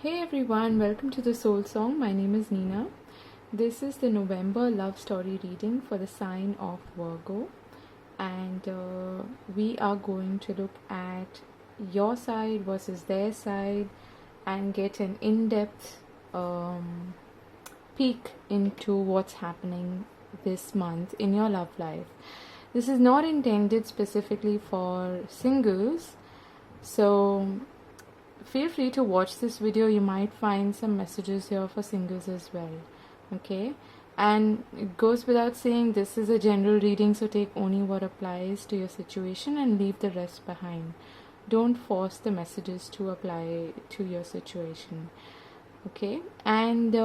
Hey everyone, welcome to the Soul Song. My name is Nina. This is the November love story reading for the sign of Virgo, and we are going to look at your side versus their side and get an in-depth peek into what's happening this month in your love life. This is not intended specifically for singles, so feel free to watch this video. You might find some messages here for singles as well. Okay, and it goes without saying, this is a general reading, so take only what applies to your situation and leave the rest behind. Don't force the messages to apply to your situation. Okay, and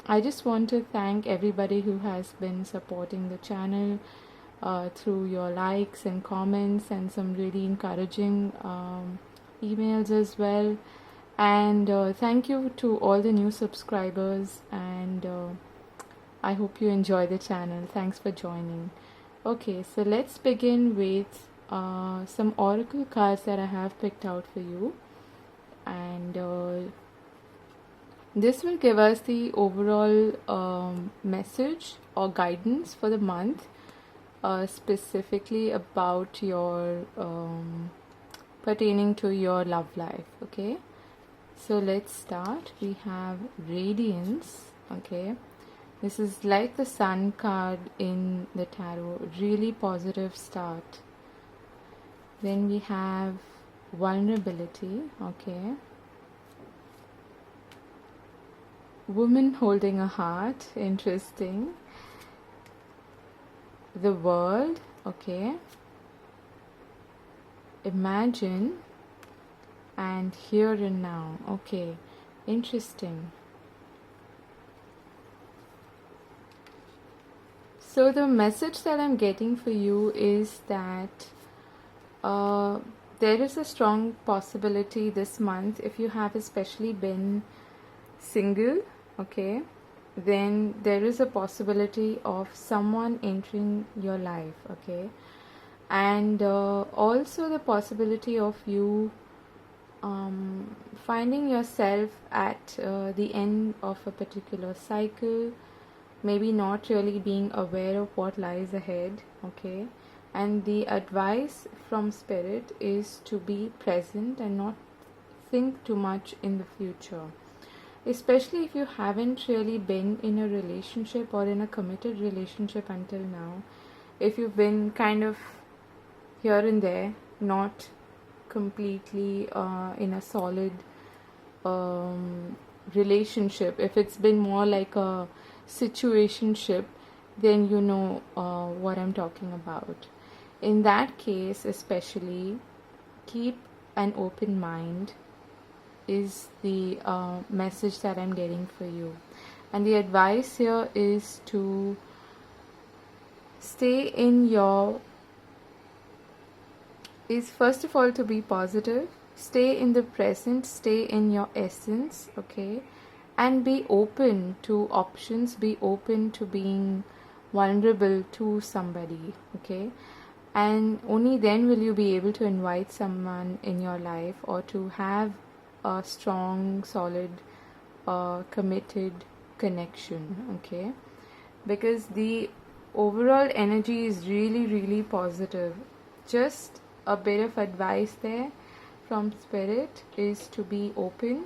I just want to thank everybody who has been supporting the channel through your likes and comments and some really encouraging emails as well. And thank you to all the new subscribers, and I hope you enjoy the channel. Thanks for joining. Okay, so let's begin with some oracle cards that I have picked out for you, and this will give us the overall message or guidance for the month, specifically about your pertaining to your love life. Okay, so let's start. We have Radiance. Okay, this is like the Sun card in the tarot, really positive start. Then we have Vulnerability. Okay, Woman holding a heart, interesting. The World. Okay, Imagine, and Here and Now. Okay, interesting. So the message that I'm getting for you is that there is a strong possibility this month, if you have especially been single, okay, then there is a possibility of someone entering your life. Okay, and also the possibility of you finding yourself at the end of a particular cycle, maybe not really being aware of what lies ahead. Okay, and the advice from Spirit is to be present and not think too much in the future, especially if you haven't really been in a relationship or in a committed relationship until now. If you've been kind of here and there, not completely in a solid relationship, if it's been more like a situationship, then you know what I'm talking about. In that case especially, keep an open mind is the message that I'm getting for you. And the advice here is to stay in your is first of all to be positive, stay in the present, stay in your essence. Okay, and be open to options, be open to being vulnerable to somebody. Okay, and only then will you be able to invite someone in your life, or to have a strong, solid, committed connection. Okay, because the overall energy is really positive. Just a bit of advice there from Spirit is to be open,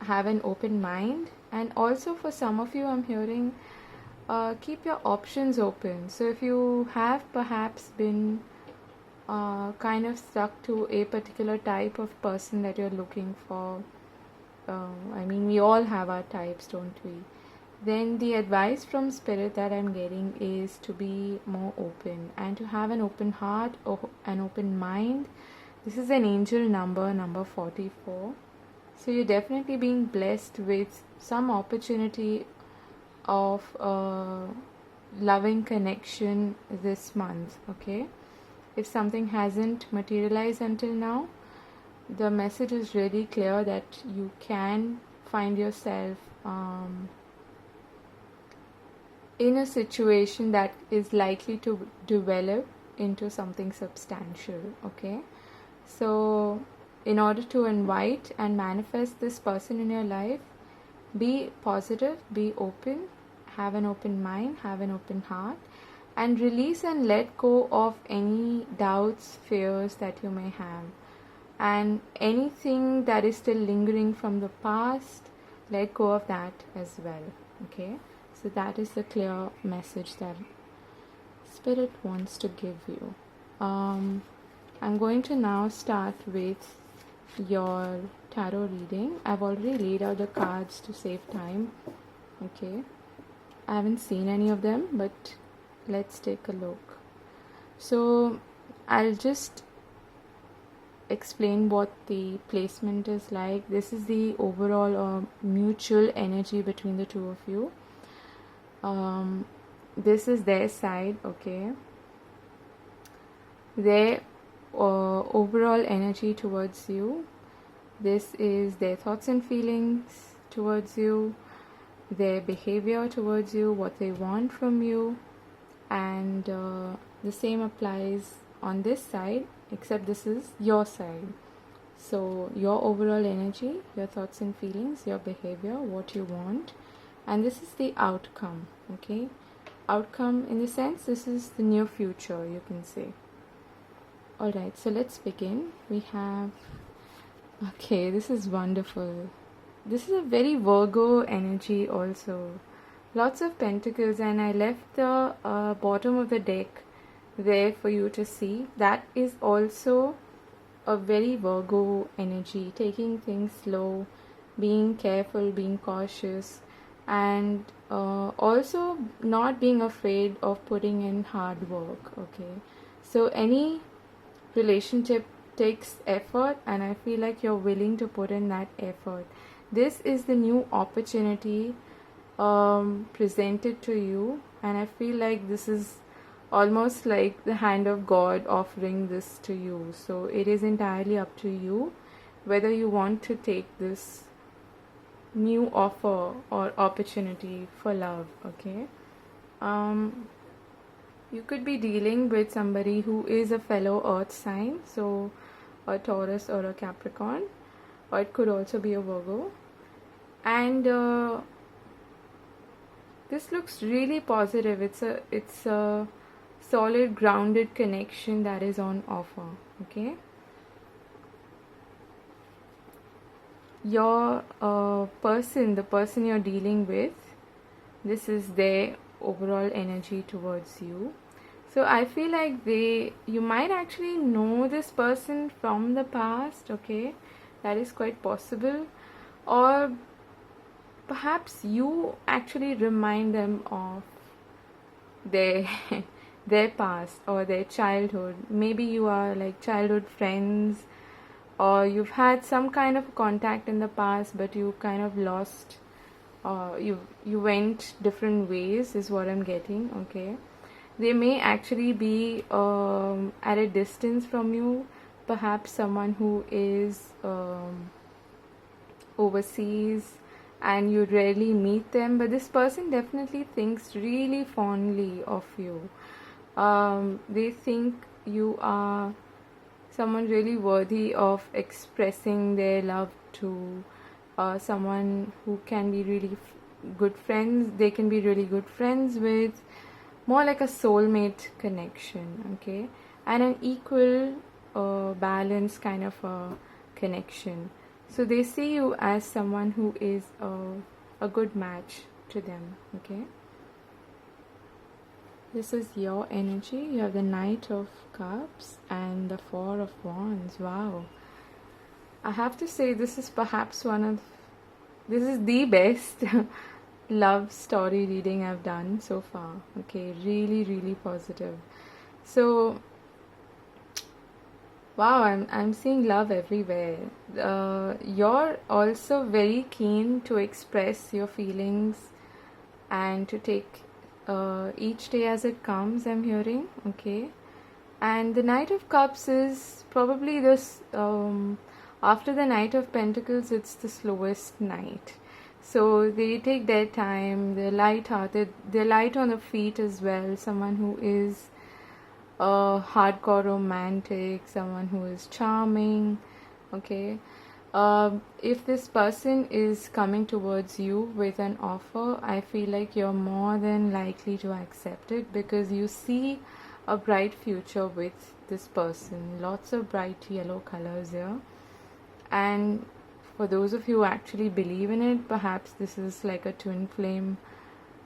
have an open mind, and also for some of you I'm hearing, keep your options open. So if you have perhaps been kind of stuck to a particular type of person that you're looking for, I mean, we all have our types, don't we? Then the advice from Spirit that I'm getting is to be more open and to have an open heart or an open mind. This is an angel number 44. So you're definitely being blessed with some opportunity of loving connection this month. Okay, if something hasn't materialized until now, the message is really clear that you can find yourself in a situation that is likely to develop into something substantial. Okay, so in order to invite and manifest this person in your life, be positive, be open, have an open mind, have an open heart, and release and let go of any doubts, fears that you may have. And anything that is still lingering from the past, let go of that as well. Okay, so that is the clear message that Spirit wants to give you. I'm going to now start with your tarot reading. I've already laid out the cards to save time. Okay, I haven't seen any of them, but let's take a look. So I'll just explain what the placement is like. This is the overall mutual energy between the two of you. This is their side, okay? Their overall energy towards you. This is their thoughts and feelings towards you, their behavior towards you, what they want from you, and the same applies on this side, except this is your side. So your overall energy, your thoughts and feelings, your behavior, what you want, and this is the outcome. Okay, outcome in the sense this is the near future, you can say. Alright, so let's begin. We have, okay, this is wonderful. This is a very Virgo energy also. Lots of pentacles, and I left the bottom of the deck there for you to see. That is also a very Virgo energy, taking things slow, being careful, being cautious, and also not being afraid of putting in hard work. Okay, so any relationship takes effort, and I feel like you're willing to put in that effort. This is the new opportunity presented to you, and I feel like this is almost like the hand of God offering this to you. So it is entirely up to you whether you want to take this new offer or opportunity for love. Okay, you could be dealing with somebody who is a fellow earth sign, so a Taurus or a Capricorn, or it could also be a Virgo. And this looks really positive. It's a solid, grounded connection that is on offer. Okay, your person, the person you're dealing with, this is their overall energy towards you. So I feel like you might actually know this person from the past. Okay, that is quite possible, or perhaps you actually remind them of their their past or their childhood. Maybe you are like childhood friends, or you've had some kind of contact in the past, but you kind of lost, you went different ways, is what I'm getting. Okay, they may actually be at a distance from you, perhaps someone who is overseas and you rarely meet them, but this person definitely thinks really fondly of you. They think you are someone really worthy of expressing their love to, someone who can be really good friends. They can be really good friends with, more like a soulmate connection. Okay, and an equal balance kind of a connection. So they see you as someone who is a good match to them. Okay, this is your energy. You have the Knight of Cups and the Four of Wands. Wow, I have to say this is perhaps this is the best love story reading I've done so far. Okay, really, really positive. So wow, I'm seeing love everywhere. You're also very keen to express your feelings and to take each day as it comes, I'm hearing. Okay, and the Knight of Cups is probably this, after the Knight of Pentacles, it's the slowest knight. So they take their time, they're light-hearted, they're light on the feet as well. Someone who is hardcore romantic, someone who is charming, Okay. If this person is coming towards you with an offer, I feel like you're more than likely to accept it because you see a bright future with this person. Lots of bright yellow colors here. And for those of you who actually believe in it, perhaps this is like a twin flame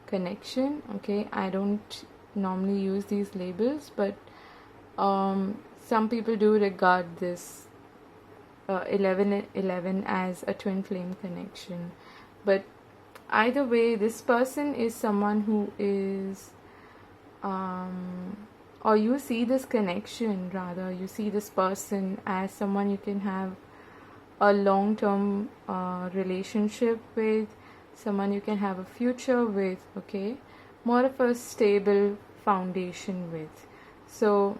connection. Okay, I don't normally use these labels, but some people do regard this 11 as a twin flame connection. But either way, this person is someone who is or you see this connection, rather you see this person as someone you can have a long-term relationship with, someone you can have a future with. Okay, more of a stable foundation with. So,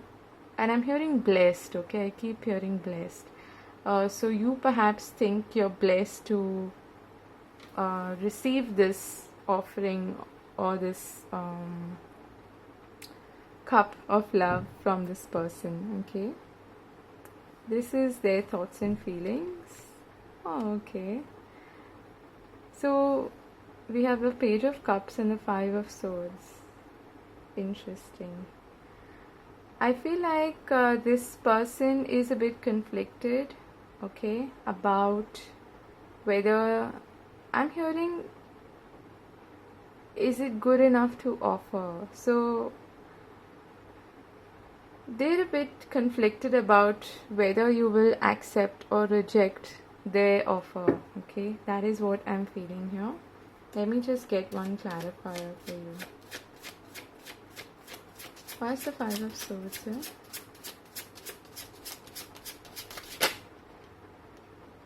and I'm hearing blessed. Okay, I keep hearing blessed. So you perhaps think you're blessed to receive this offering or this cup of love from this person. Okay, this is their thoughts and feelings. Oh, okay. So we have the Page of Cups and the Five of Swords. Interesting. I feel like this person is a bit conflicted, okay, about whether, I'm hearing, is it good enough to offer? So they're a bit conflicted about whether you will accept or reject their offer. Okay, that is what I'm feeling here. Let me just get one clarifier for you. Why is the Five of Swords here?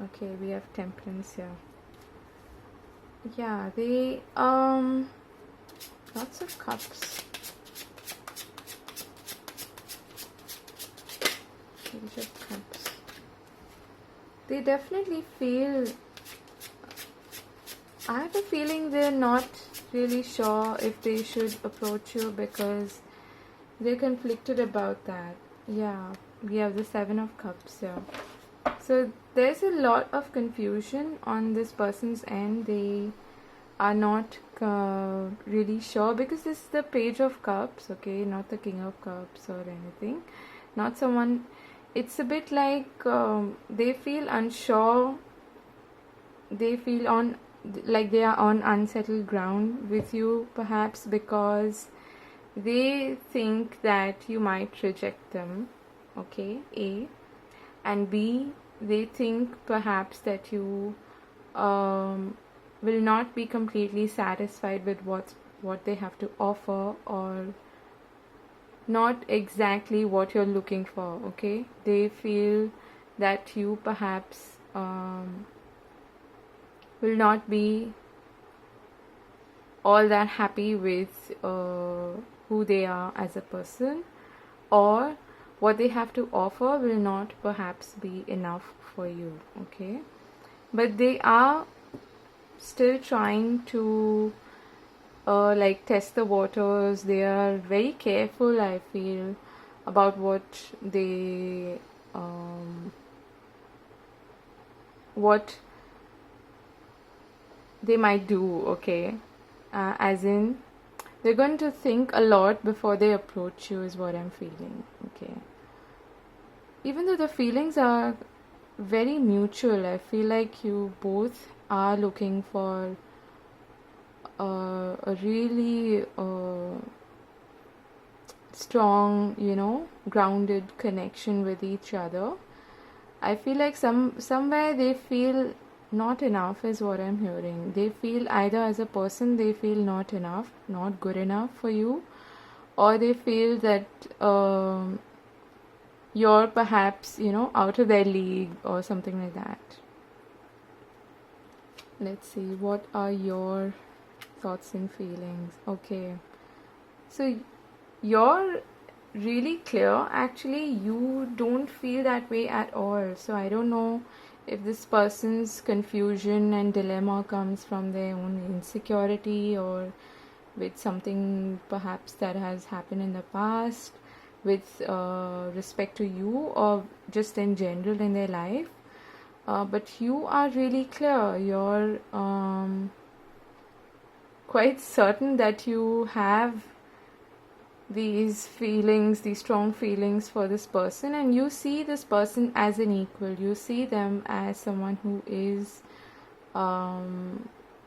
Okay, we have Temperance here. Yeah, they lots of cups. Page of Cups. They definitely feel, I have a feeling they're not really sure if they should approach you because they're conflicted about that. Yeah, we have the Seven of Cups here. So there's a lot of confusion on this person's end. They are not really sure because this is the Page of Cups, okay, not the King of Cups or anything. Not someone, it's a bit like they feel unsure. They feel on like they are on unsettled ground with you, perhaps because they think that you might reject them. Okay, A. And B, they think perhaps that you will not be completely satisfied with what they have to offer, or not exactly what you're looking for. Okay, they feel that you perhaps will not be all that happy with who they are as a person, or what they have to offer will not perhaps be enough for you. Okay, but they are still trying to like test the waters. They are very careful, I feel, about what they might do. Okay, as in they're going to think a lot before they approach you is what I'm feeling. Okay, even though the feelings are very mutual, I feel like you both are looking for a really strong, grounded connection with each other. I feel like somewhere they feel not enough is what I'm hearing. They feel either as a person they feel not enough, not good enough for you, or they feel that you're perhaps, out of their league or something like that. Let's see, what are your thoughts and feelings? Okay, so you're really clear. Actually, you don't feel that way at all. So I don't know if this person's confusion and dilemma comes from their own insecurity, or with something perhaps that has happened in the past with respect to you, or just in general in their life. but you are really clear. You're quite certain that you have these feelings, these strong feelings for this person, and you see this person as an equal. You see them as someone who is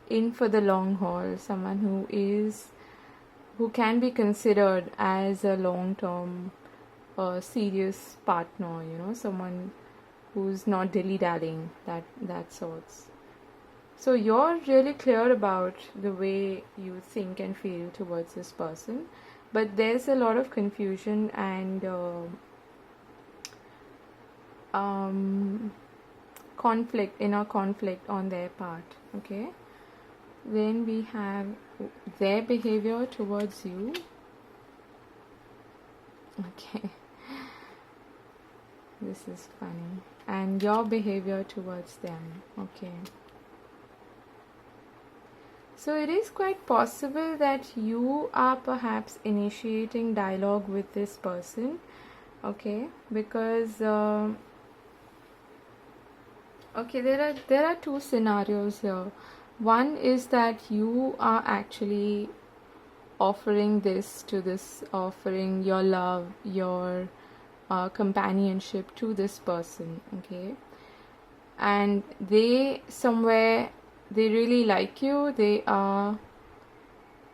in for the long haul, someone who can be considered as a long-term serious partner, someone who's not dilly-dallying, that sorts. So you're really clear about the way you think and feel towards this person, but there's a lot of confusion and inner conflict on their part. Okay, then we have their behavior towards you. Okay, this is funny. And your behavior towards them. Okay, so it is quite possible that you are perhaps initiating dialogue with this person. Okay, because okay, there are two scenarios here. One is that you are actually offering your love, your companionship to this person. Okay, and they really like you.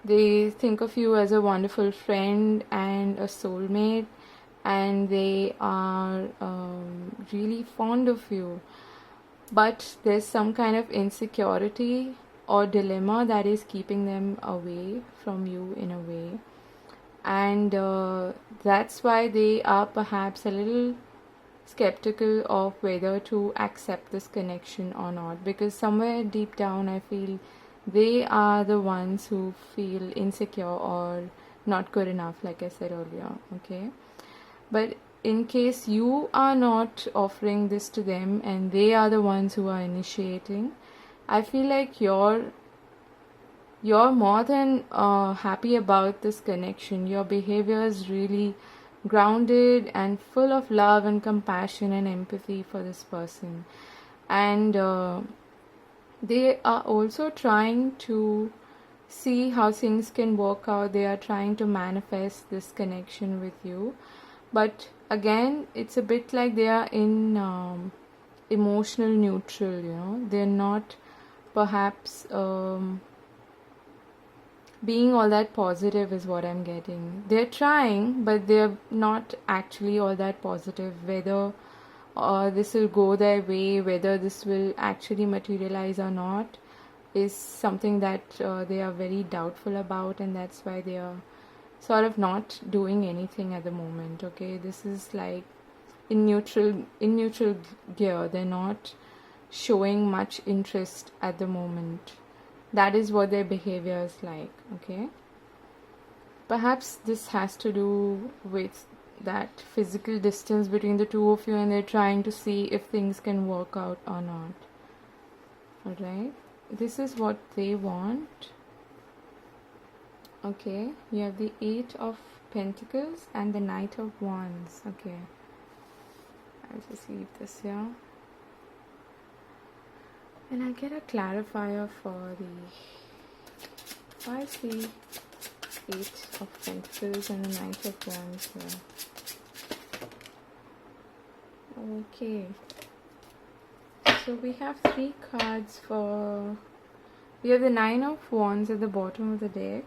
They think of you as a wonderful friend and a soulmate, and they are really fond of you. But there's some kind of insecurity or dilemma that is keeping them away from you in a way. And that's why they are perhaps a little skeptical of whether to accept this connection or not. Because somewhere deep down, I feel they are the ones who feel insecure or not good enough, like I said earlier. Okay? But in case you are not offering this to them and they are the ones who are initiating, I feel like you're more than happy about this connection. Your behavior is really grounded and full of love and compassion and empathy for this person. And they are also trying to see how things can work out. They are trying to manifest this connection with you. But again, it's a bit like they are in emotional neutral, They're not perhaps being all that positive is what I'm getting. They're trying, but they're not actually all that positive. Whether this will go their way, whether this will actually materialize or not, is something that they are very doubtful about, and that's why they are sort of not doing anything at the moment. Okay, this is like in neutral gear. They're not showing much interest at the moment. That is what their behavior is like. Okay, perhaps this has to do with that physical distance between the two of you, and they're trying to see if things can work out or not. Alright, this is what they want. Okay, you have the 8 of Pentacles and the Knight of Wands. Okay, I'll just leave this here. And I get a clarifier for why is the 8 of Pentacles and the Knight of Wands here? Okay, so we have 3 cards we have the 9 of Wands at the bottom of the deck,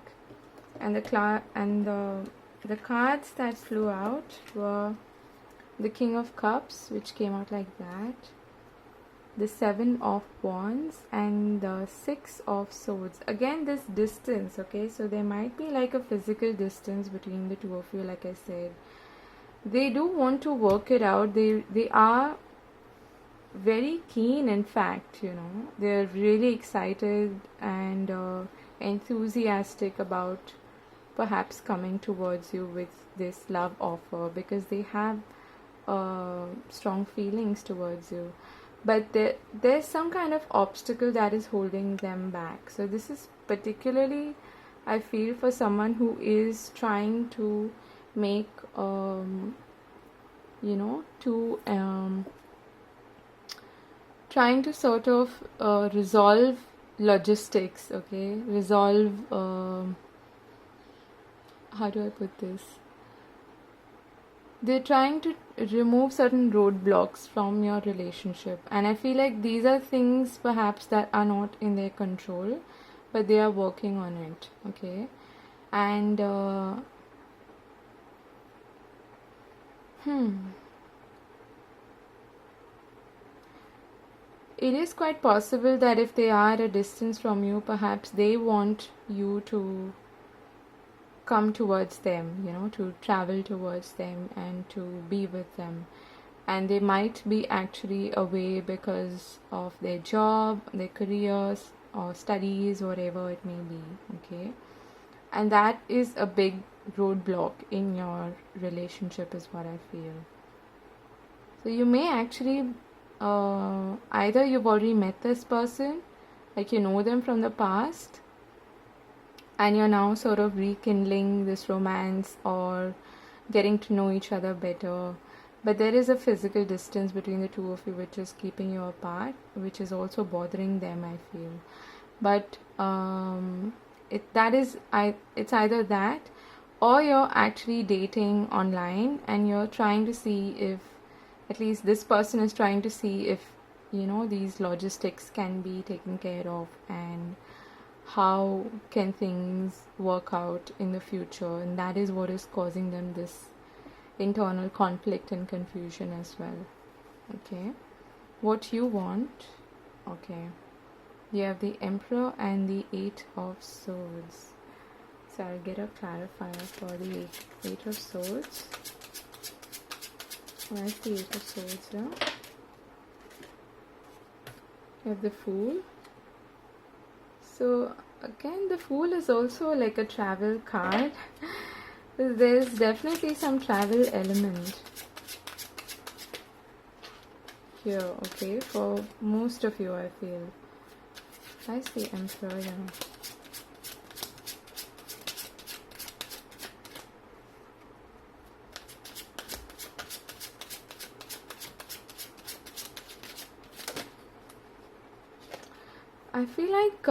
and the cards that flew out were the King of Cups, which came out like that, the 7 of Wands, and the 6 of Swords. Again, this distance. Okay, so there might be like a physical distance between the two of you. Like I said, they do want to work it out. They are very keen. In fact, they're really excited and enthusiastic about perhaps coming towards you with this love offer, because they have strong feelings towards you. But there's some kind of obstacle that is holding them back. So this is particularly, I feel, for someone who is trying to make trying to sort of resolve logistics, okay? Resolve, how do I put this? They're trying to remove certain roadblocks from your relationship. And I feel like these are things perhaps that are not in their control, but they are working on it, okay? And, it is quite possible that if they are at a distance from you, perhaps they want you to come towards them, to travel towards them and to be with them. And they might be actually away because of their job, their careers, or studies, whatever it may be, okay? And that is a big roadblock in your relationship, is what I feel. So you may actually, either you've already met this person, like you know them from the past, and you're now sort of rekindling this romance or getting to know each other better. But there is a physical distance between the two of you which is keeping you apart, which is also bothering them, I feel. But it's either that, or you're actually dating online and you're trying to see if, at least this person is trying to see if, these logistics can be taken care of, and how can things work out in the future. And that is what is causing them this internal conflict and confusion as well, okay? What you want, okay, you have the Emperor and the Eight of Swords. So I'll get a clarifier for the Eight of Swords. Where's the Eight of Swords here? You have the Fool. So again, the Fool is also like a travel card. There's definitely some travel element here, okay, for most of you, I feel. Where's the Emperor here? I feel like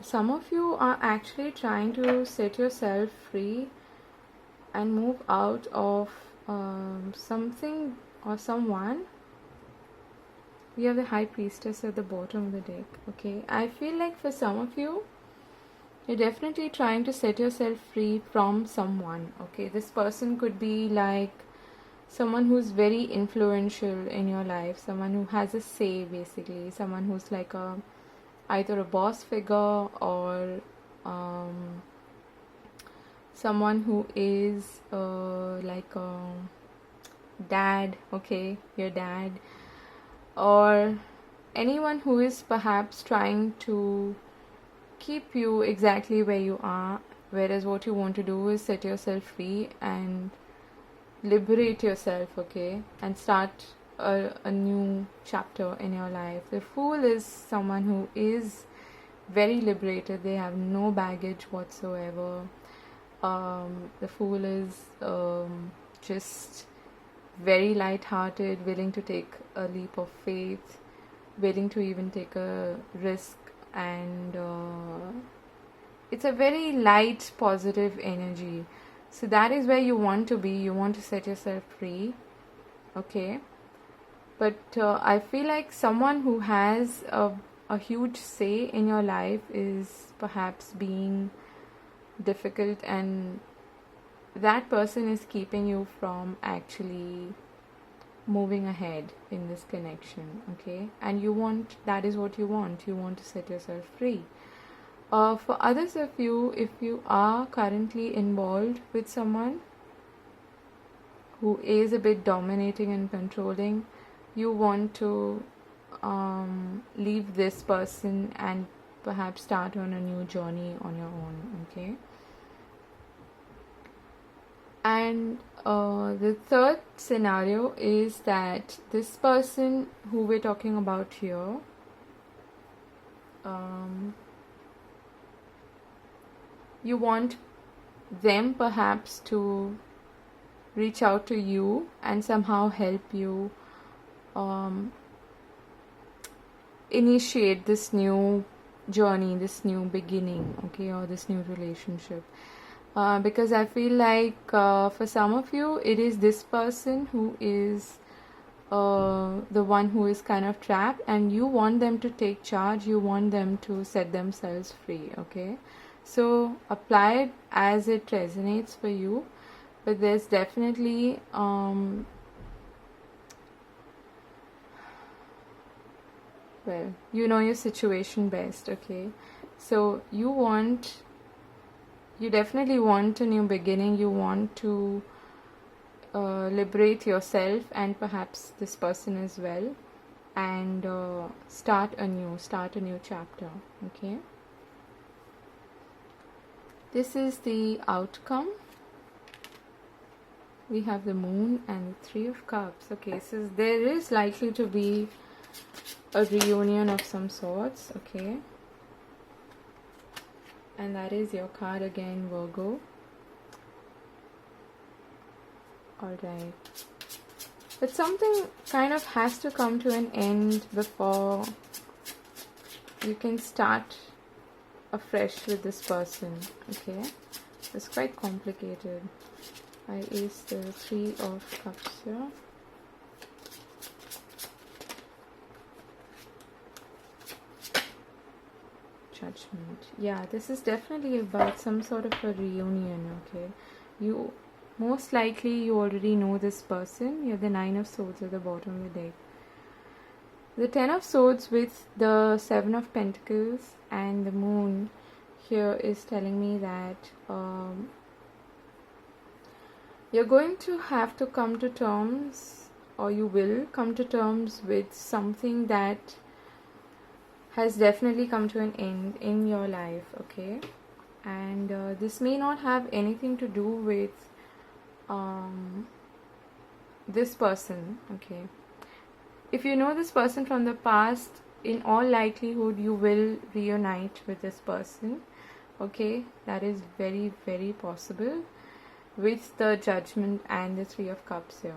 some of you are actually trying to set yourself free and move out of something or someone. We have the High Priestess at the bottom of the deck, okay? I feel like for some of you, you're definitely trying to set yourself free from someone, okay? This person could be like someone who's very influential in your life, someone who has a say, basically, someone who's like either a boss figure or someone who is like a dad, okay, your dad, or anyone who is perhaps trying to keep you exactly where you are, whereas what you want to do is set yourself free and liberate yourself, okay, and start a new chapter in your life. The Fool is someone who is very liberated. They have no baggage whatsoever. The Fool is just very light-hearted, willing to take a leap of faith, willing to even take a risk, and it's a very light, positive energy. So that is where you want to be. You want to set yourself free, okay? But I feel like someone who has a huge say in your life is perhaps being difficult, and that person is keeping you from actually moving ahead in this connection, okay? And that is what you want to set yourself free. For others of you, if you are currently involved with someone who is a bit dominating and controlling, you want to leave this person and perhaps start on a new journey on your own, okay? And the third scenario is that this person who we're talking about here, you want them perhaps to reach out to you and somehow help you initiate this new journey, this new beginning, okay, or this new relationship. Because I feel like for some of you, it is this person who is the one who is kind of trapped, and you want them to take charge, you want them to set themselves free, okay? So apply it as it resonates for you, but there's definitely well, you know your situation best, okay? So you definitely want a new beginning, you want to liberate yourself and perhaps this person as well, and start a new chapter, okay? This is the outcome. We have the Moon and the Three of Cups, okay? So there is likely to be a reunion of some sorts, okay? And that is your card again, Virgo. Alright. But something kind of has to come to an end before you can start afresh with this person, okay? It's quite complicated. I ace the Three of Cups here. Judgment. Yeah, this is definitely about some sort of a reunion, okay? You most likely you already know this person. You have the Nine of Swords at the bottom of the deck. The Ten of Swords with the Seven of Pentacles and the Moon here is telling me that you're going to have to come to terms, or you will come to terms with something that has definitely come to an end in your life, okay? And this may not have anything to do with this person, okay? If you know this person from the past, in all likelihood you will reunite with this person, okay? That is very, very possible with the Judgment and the Three of Cups here.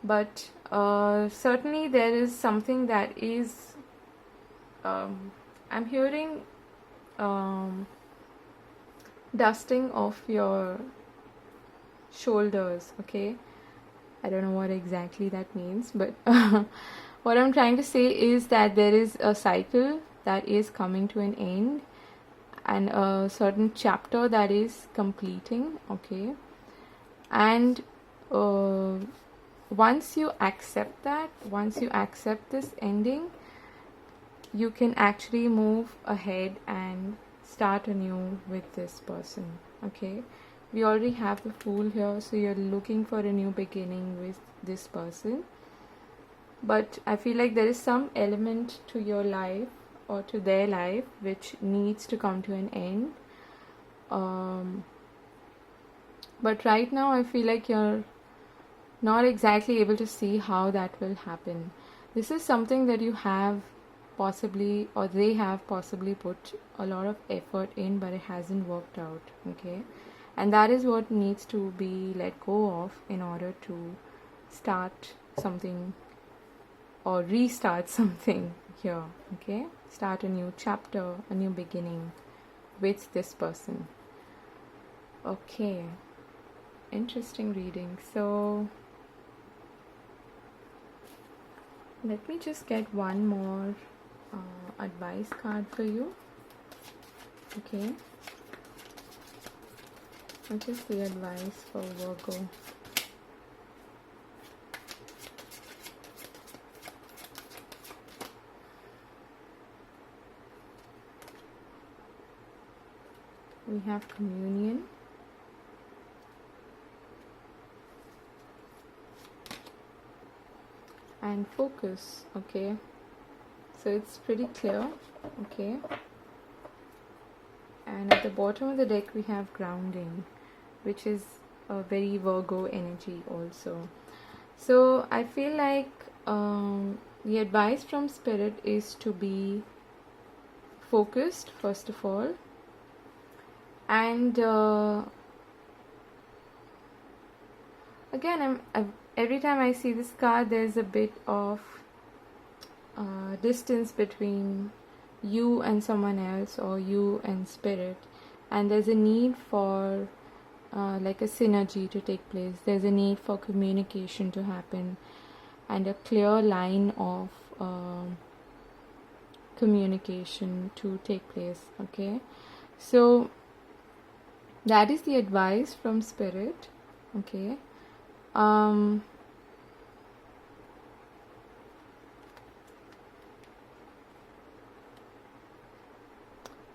But certainly there is something that is I'm hearing dusting off your shoulders, okay? I don't know what exactly that means, but what I'm trying to say is that there is a cycle that is coming to an end and a certain chapter that is completing, okay? And once you accept that, once you accept this ending, you can actually move ahead and start anew with this person, okay? We already have the Fool here, so you're looking for a new beginning with this person. But I feel like there is some element to your life or to their life which needs to come to an end. But right now I feel like you're not exactly able to see how that will happen. This is something that you have possibly, or they have possibly put a lot of effort in, but it hasn't worked out, okay? And that is what needs to be let go of in order to start something or restart something here, okay? Start a new chapter, a new beginning with this person. Okay, interesting reading. So let me just get one more advice card for you, okay? What is the advice for Virgo? We have communion. And focus, okay? So it's pretty clear, okay? And at the bottom of the deck we have grounding, which is a very Virgo energy also. So I feel like the advice from Spirit is to be focused first of all, and again every time I see this card there's a bit of distance between you and someone else, or you and spirit, and there's a need for like a synergy to take place. There's a need for communication to happen and a clear line of communication to take place. Okay, so that is the advice from spirit. Okay,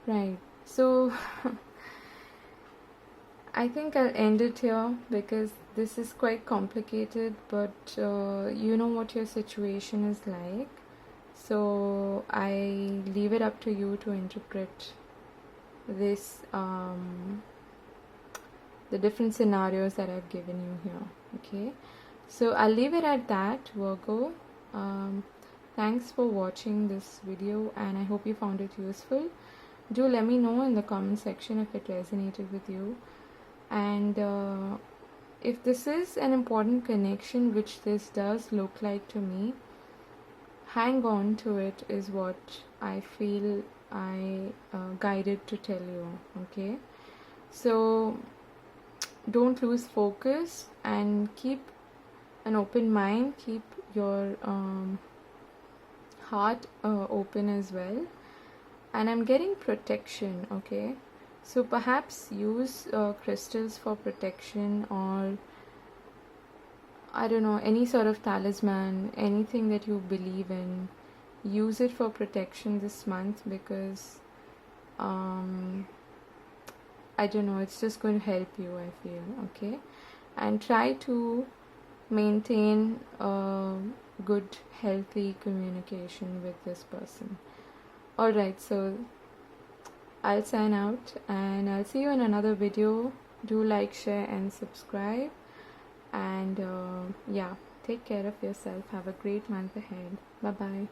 right, so I think I'll end it here because this is quite complicated, but you know what your situation is like, so I leave it up to you to interpret this, the different scenarios that I've given you here. Okay, so I'll leave it at that, Virgo. Thanks for watching this video, and I hope you found it useful. Do let me know in the comment section if it resonated with you, and if this is an important connection, which this does look like to me, hang on to it is what I feel I guided to tell you. Okay, so don't lose focus and keep an open mind, keep your heart open as well. And I'm getting protection. Okay, so perhaps use crystals for protection, or I don't know, any sort of talisman, anything that you believe in, use it for protection this month, because I don't know, it's just going to help you, I feel. Okay, and try to maintain good, healthy communication with this person. Alright, so I'll sign out, and I'll see you in another video. Do like, share and subscribe, and yeah, take care of yourself. Have a great month ahead. Bye bye.